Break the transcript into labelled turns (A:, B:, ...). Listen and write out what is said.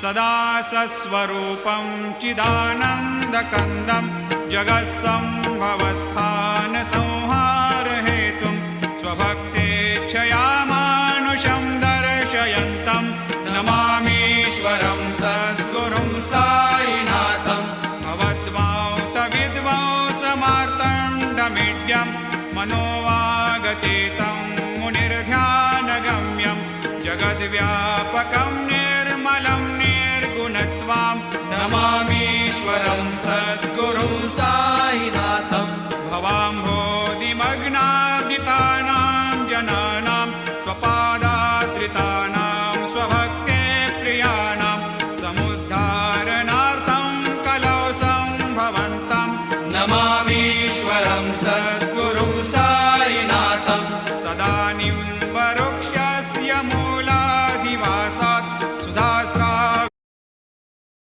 A: सदा सस्वरूपं चिदानन्दकन्दं जगत्सम्भवस्थानसंहारहेतुं स्वभक्तेच्छया मानुषं दर्शयन्तं नमामीश्वरं सद्गुरुं साईनाथं भवद्वान्तविद्वांसमार्तण्डमीड्यं मनोवागतीतं मुनिर्ध्यानगम्यं जगद्व्यापकं निर्मलं निर्गुणत्वां नमामीश्वरं सद्गुरुं